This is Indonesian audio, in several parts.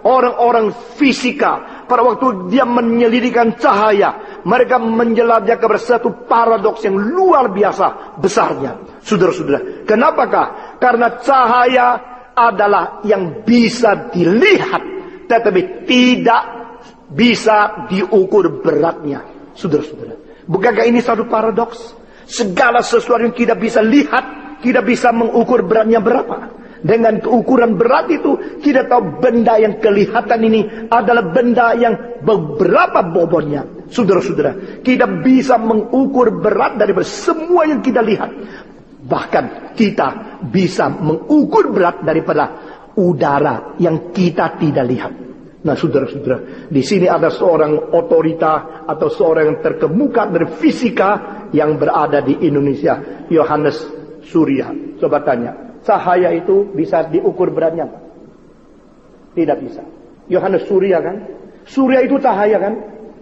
Orang-orang fisika, pada waktu dia menyelidikkan cahaya, mereka menjelajah kepada satu paradoks yang luar biasa besarnya. Saudara-saudara, kenapakah? Karena cahaya adalah yang bisa dilihat, tetapi tidak bisa diukur beratnya. Saudara-saudara, bukankah ini satu paradoks? Segala sesuatu yang kita bisa lihat, kita bisa mengukur beratnya berapa. Dengan keukuran berat itu, kita tahu benda yang kelihatan ini adalah benda yang beberapa bobotnya. Saudara-saudara, kita bisa mengukur berat daripada semua yang kita lihat. Bahkan kita bisa mengukur berat daripada udara yang kita tidak lihat. Nah, saudara-saudara, di sini ada seorang otorita atau seorang yang terkemuka dari fisika yang berada di Indonesia, Yohanes Surya. Coba tanya, cahaya itu bisa diukur beratnya? Tidak bisa. Yohanes Surya kan? Surya itu cahaya kan?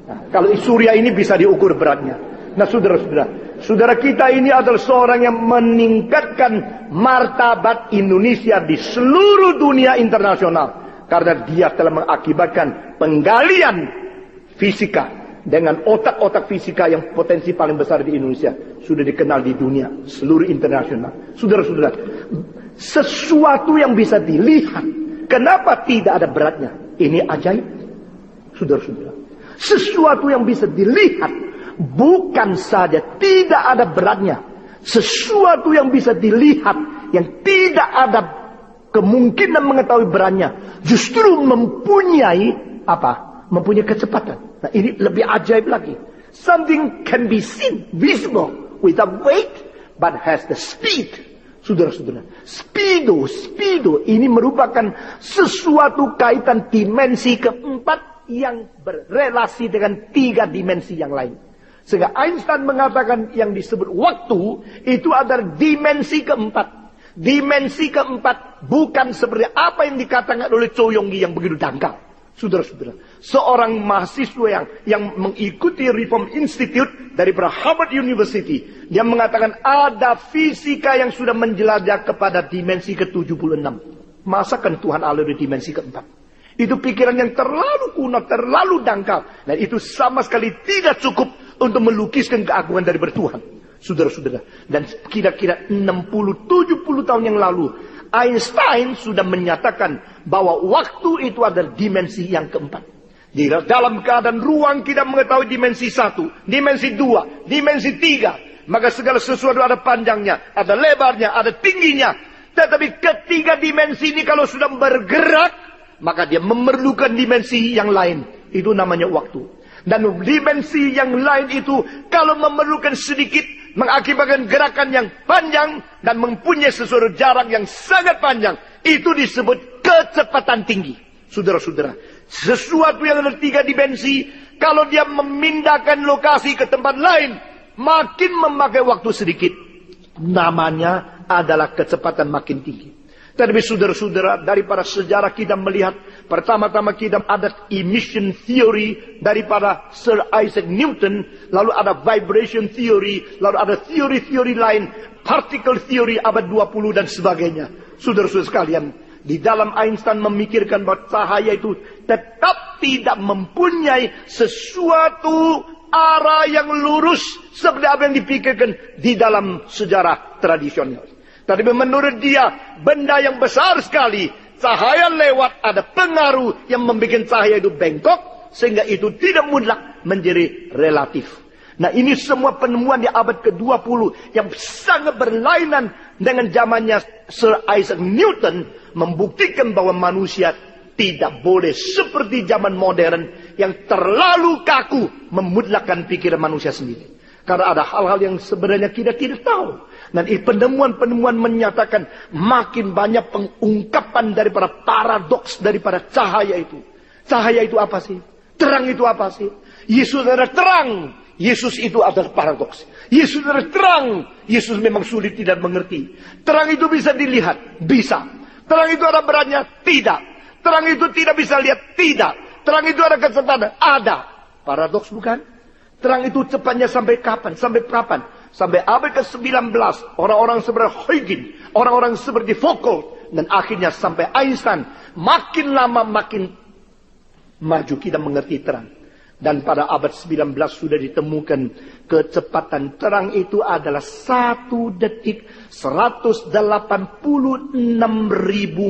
Nah, kalau surya ini bisa diukur beratnya. Nah, saudara-saudara, saudara kita ini adalah seorang yang meningkatkan martabat Indonesia di seluruh dunia internasional. Karena dia telah mengakibatkan penggalian fisika dengan otak-otak fisika yang potensi paling besar di Indonesia. Sudah dikenal di dunia, seluruh internasional. Saudara-saudara, sesuatu yang bisa dilihat, kenapa tidak ada beratnya? Ini ajaib. Saudara-saudara, sesuatu yang bisa dilihat, bukan saja tidak ada beratnya. Sesuatu yang bisa dilihat, yang tidak ada kemungkinan mengetahui beratnya, justru mempunyai apa? Mempunyai kecepatan. Nah, ini lebih ajaib lagi. Something can be seen, visible, without weight, but has the speed. Saudara-saudara, speedo ini merupakan sesuatu kaitan dimensi keempat yang berrelasi dengan 3 dimensi yang lain. Sehingga Einstein mengatakan yang disebut waktu itu adalah dimensi keempat. Dimensi keempat bukan seperti apa yang dikatakan oleh Cho Yong-gi yang begitu dangkal. Saudara-saudara, seorang mahasiswa yang mengikuti Reform Institute dari Harvard University, dia mengatakan ada fisika yang sudah menjelajah kepada dimensi ke-76. Masakan Tuhan Allah di dimensi keempat? Itu pikiran yang terlalu kuno, terlalu dangkal. Dan itu sama sekali tidak cukup untuk melukiskan keagungan dari Tuhan. Saudara-saudara, dan kira-kira 60-70 tahun yang lalu, Einstein sudah menyatakan bahwa waktu itu adalah dimensi yang keempat. Di dalam keadaan ruang kita mengetahui dimensi 1, dimensi 2, dimensi 3. Maka segala sesuatu ada panjangnya, ada lebarnya, ada tingginya. Tetapi ketiga dimensi ini kalau sudah bergerak, maka dia memerlukan dimensi yang lain. Itu namanya waktu. Dan dimensi yang lain itu kalau memerlukan sedikit, mengakibatkan gerakan yang panjang dan mempunyai sesuatu jarak yang sangat panjang. Itu disebut kecepatan tinggi. Saudara-saudara, sesuatu yang ada 3 dimensi, kalau dia memindahkan lokasi ke tempat lain, makin memakai waktu sedikit. Namanya adalah kecepatan makin tinggi. Tapi saudara-saudara, daripada sejarah kita melihat, pertama-tama kita ada emission theory daripada Sir Isaac Newton, lalu ada vibration theory, lalu ada teori-teori lain, particle theory abad 20 dan sebagainya. Saudara-saudara sekalian, di dalam Einstein memikirkan bahwa cahaya itu tetap tidak mempunyai sesuatu arah yang lurus seperti apa yang dipikirkan di dalam sejarah tradisional. Tapi menurut dia, benda yang besar sekali, cahaya lewat, ada pengaruh yang membuat cahaya itu bengkok, sehingga itu tidak mutlak menjadi relatif. Nah, ini semua penemuan di abad ke-20 yang sangat berlainan dengan zamannya Sir Isaac Newton, membuktikan bahwa manusia tidak boleh seperti zaman modern yang terlalu kaku memutlakkan pikiran manusia sendiri. Karena ada hal-hal yang sebenarnya kita tidak tahu. Dan penemuan-penemuan menyatakan makin banyak pengungkapan daripada paradoks daripada cahaya itu. Cahaya itu apa sih? Terang itu apa sih? Yesus adalah terang. Yesus itu adalah paradoks. Yesus adalah terang. Yesus memang sulit tidak mengerti. Terang itu bisa dilihat? Bisa. Terang itu ada beratnya? Tidak. Terang itu tidak bisa lihat? Tidak. Terang itu ada kecepatan? Ada. Paradoks bukan? Terang itu cepatnya sampai kapan? Sampai kapan? Sampai abad ke-19, orang-orang seperti Huygens, orang-orang seperti Foucault, Dan akhirnya sampai Einstein, makin lama makin maju kita mengerti terang. Dan pada abad 19 sudah ditemukan kecepatan terang itu adalah 1 detik 186.000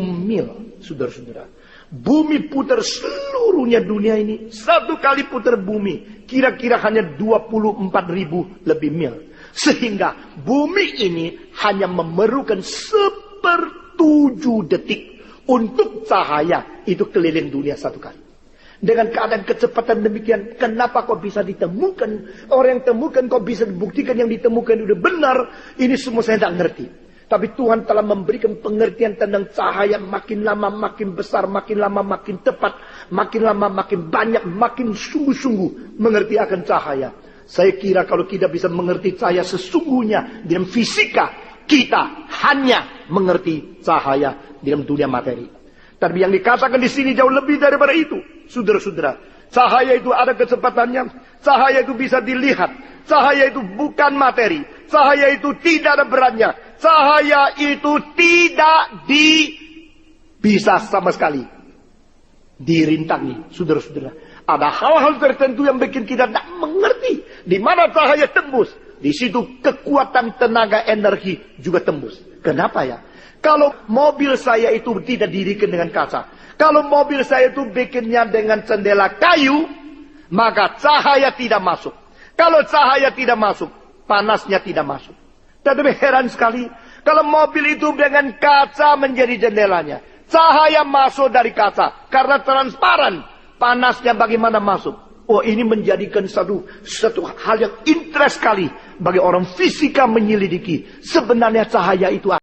mil. Saudara-saudara, bumi putar seluruhnya dunia ini. 1 kali putar bumi kira-kira hanya 24.000 lebih mil. Sehingga bumi ini hanya memerlukan 1/7 detik untuk cahaya itu keliling dunia 1 kali. Dengan keadaan kecepatan demikian, kenapa kok bisa ditemukan? Orang yang temukan kok bisa dibuktikan yang ditemukan itu benar? Ini semua saya tidak ngerti. Tapi Tuhan telah memberikan pengertian tentang cahaya, makin lama makin besar, makin lama makin tepat, makin lama makin banyak, makin sungguh-sungguh mengerti akan cahaya. Saya kira kalau kita bisa mengerti cahaya sesungguhnya dalam fisika, kita hanya mengerti cahaya dalam dunia materi. Tapi yang dikatakan di sini jauh lebih daripada itu. Saudara-saudara, cahaya itu ada kecepatannya, cahaya itu bisa dilihat, cahaya itu bukan materi, cahaya itu tidak ada beratnya, cahaya itu tidak bisa sama sekali dirintangi. Saudara-saudara, ada hal-hal tertentu yang bikin kita tidak mengerti di mana cahaya tembus. Di situ kekuatan tenaga energi juga tembus. Kenapa ya? Kalau mobil saya itu tidak didirikan dengan kaca, kalau mobil saya itu bikinnya dengan jendela kayu, maka cahaya tidak masuk. Kalau cahaya tidak masuk, panasnya tidak masuk. Tetapi heran sekali, kalau mobil itu dengan kaca menjadi jendelanya, cahaya masuk dari kaca karena transparan, panasnya bagaimana masuk? Oh, ini menjadikan satu hal yang interest sekali bagi orang fisika menyelidiki. Sebenarnya cahaya itu